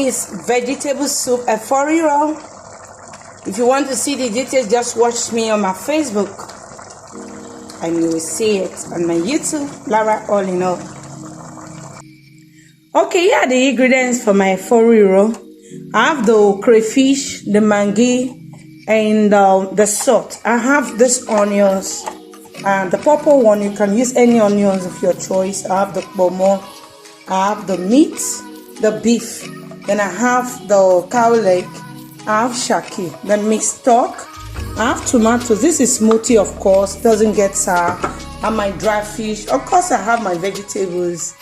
is vegetable soup EFO RIRO. If you want to see the details, just watch me on my Facebook and you will see it on my YouTube, Lara All in All. Okay, here are the ingredients for my EFO RIRO. I have the crayfish, the mangi, and the salt. I have these onions, and the purple one, you can use any onions of your choice. I have the pomo, I have the meat, the beef, then I have the cow leg, I have shaki, the mixed stock, I have tomatoes. This is smoothie, of course, doesn't get sour. I have my dry fish, of course I have my vegetables,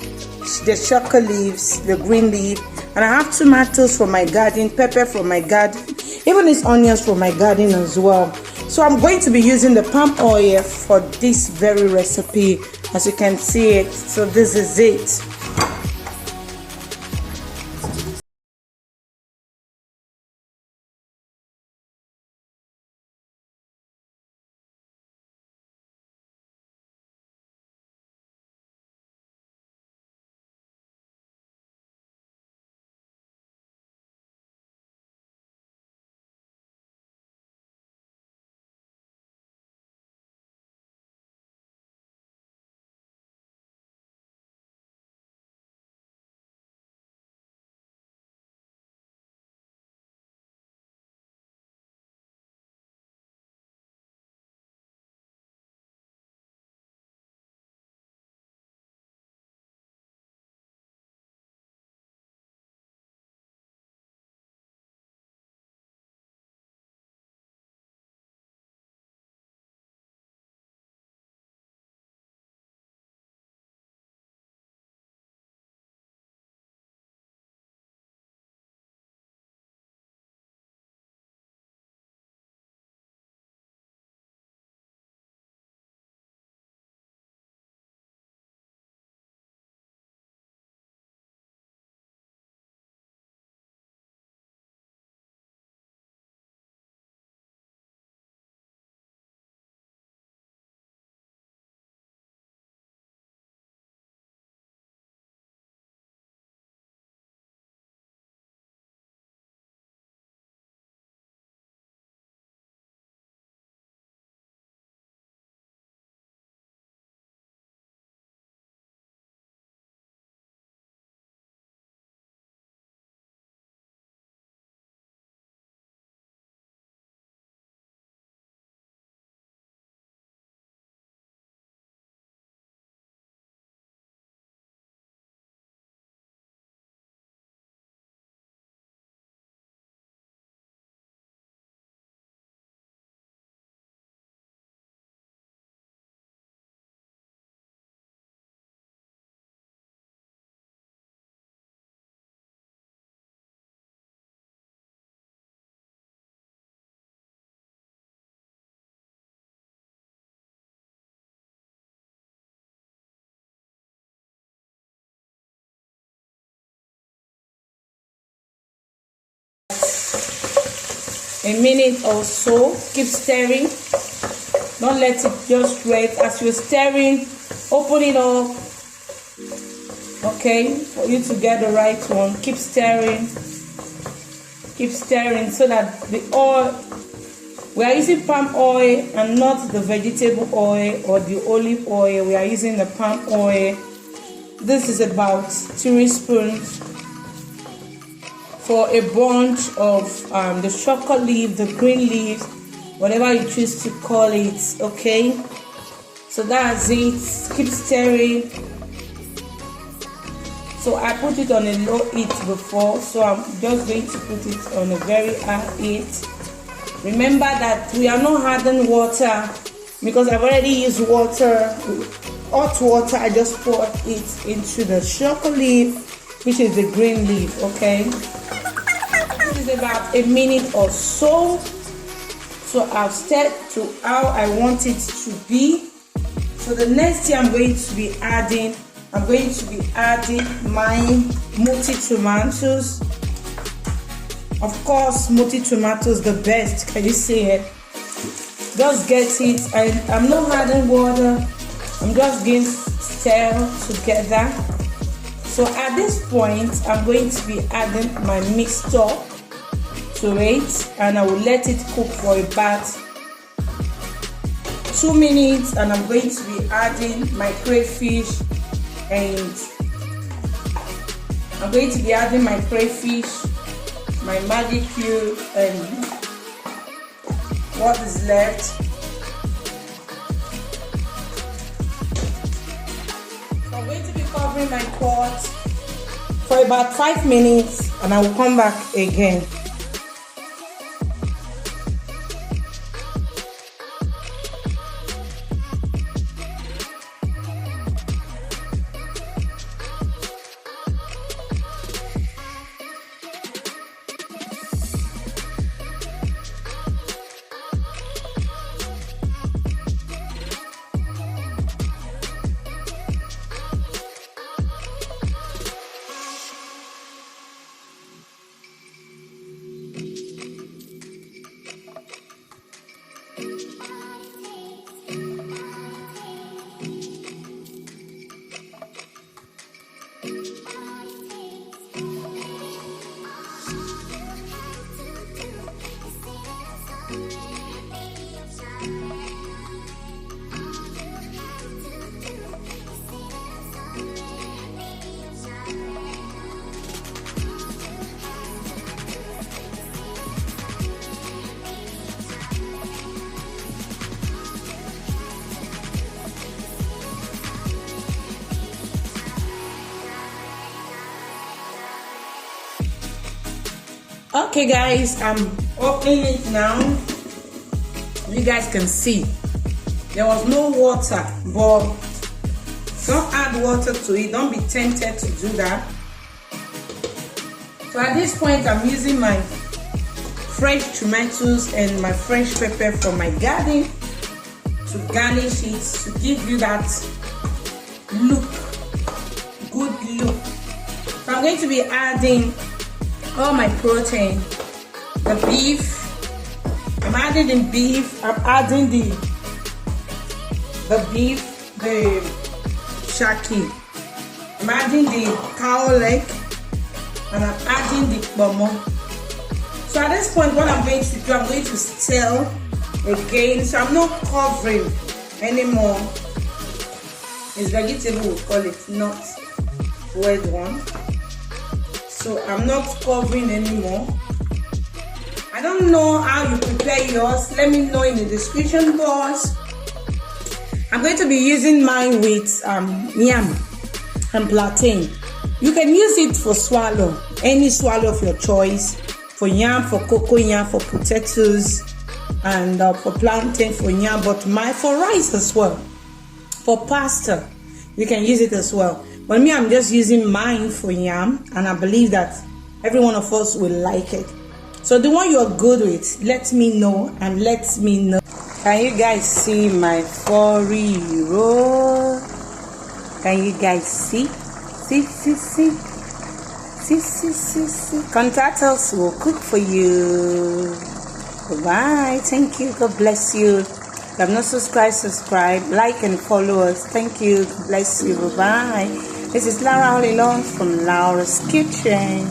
the shaka leaves, the green leaf, and I have tomatoes from my garden, pepper from my garden, even these onions from my garden as well. So I'm going to be using the palm oil for this very recipe, as you can see it. So this is it. A minute or so, keep stirring, don't let it just red. As you're stirring, open it up, okay, for you to get the right one. Keep stirring so that the oil, we are using palm oil and not the vegetable oil or the olive oil. We are using the palm oil. This is about 3 spoons for a bunch of the chocolate leaf, the green leaf, whatever you choose to call it, okay? So that's it. Keep stirring. So I put it on a low heat before, so I'm just going to put it on a very high heat. Remember that we are not adding water because I've already used water, hot water. I just poured it into the chocolate leaf, which is the green leaf, okay? This is about a minute or so. So I've stirred to how I want it to be. So the next thing I'm going to be adding my multi tomatoes. Of course, multi tomatoes the best. Can you see it? Just get it. I'm not adding water. I'm just going to stir together So at this point, I'm going to be adding my mixture to it, and I will let it cook for about 2 minutes, and I'm going to be adding my crayfish, and I'm going to be adding my crayfish, my Maggi cube, and what is left. I'm going to be covering my pot for about 5 minutes, and I will come back again. Okay guys, I'm opening it now. You guys can see there was no water, but don't add water to it. Don't be tempted to do that. So at this point, I'm using my fresh tomatoes and my fresh pepper from my garden to garnish it, to give you that look, good look. So I'm going to be adding all my protein, the beef. I'm adding the beef. I'm adding the beef, the shaki. I'm adding the cow leg, and I'm adding the bomo. So at this point, what I'm going to do, I'm going to stir again. So I'm not covering anymore. It's vegetable, we call it, not red one. So I'm not covering anymore. I don't know how you prepare yours. Let me know in the description box. I'm going to be using mine with yam and plantain. You can use it for swallow, any swallow of your choice. For yam, for cocoa yam, for potatoes, and for plantain, for yam, but for rice as well. For pasta, you can use it as well. But me, I'm just using mine for yam, and I believe that every one of us will like it. So the one you're good with, let me know, and let me know. Can you guys see my EFO RIRO? Can you guys see? See. Contact us, we'll cook for you. Bye. Thank you. God bless you. If you have not subscribe, like and follow us. Thank you. God bless you. Bye. This is Laura all alone from Laura's Kitchen.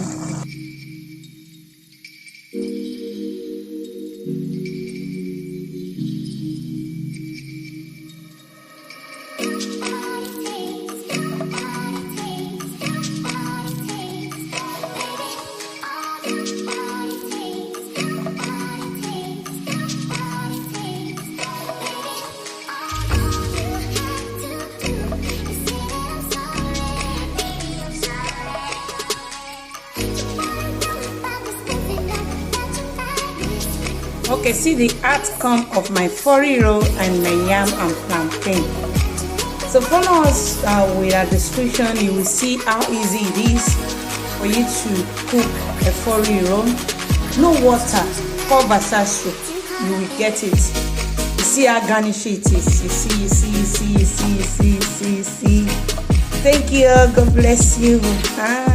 Okay, see the outcome of my EFO RIRO and my yam and plantain. So follow us with our description. You will see how easy it is for you to cook EFO RIRO. No water, pour soup. You will get it. You see how garnish it is. You see. Thank you. God bless you. Bye.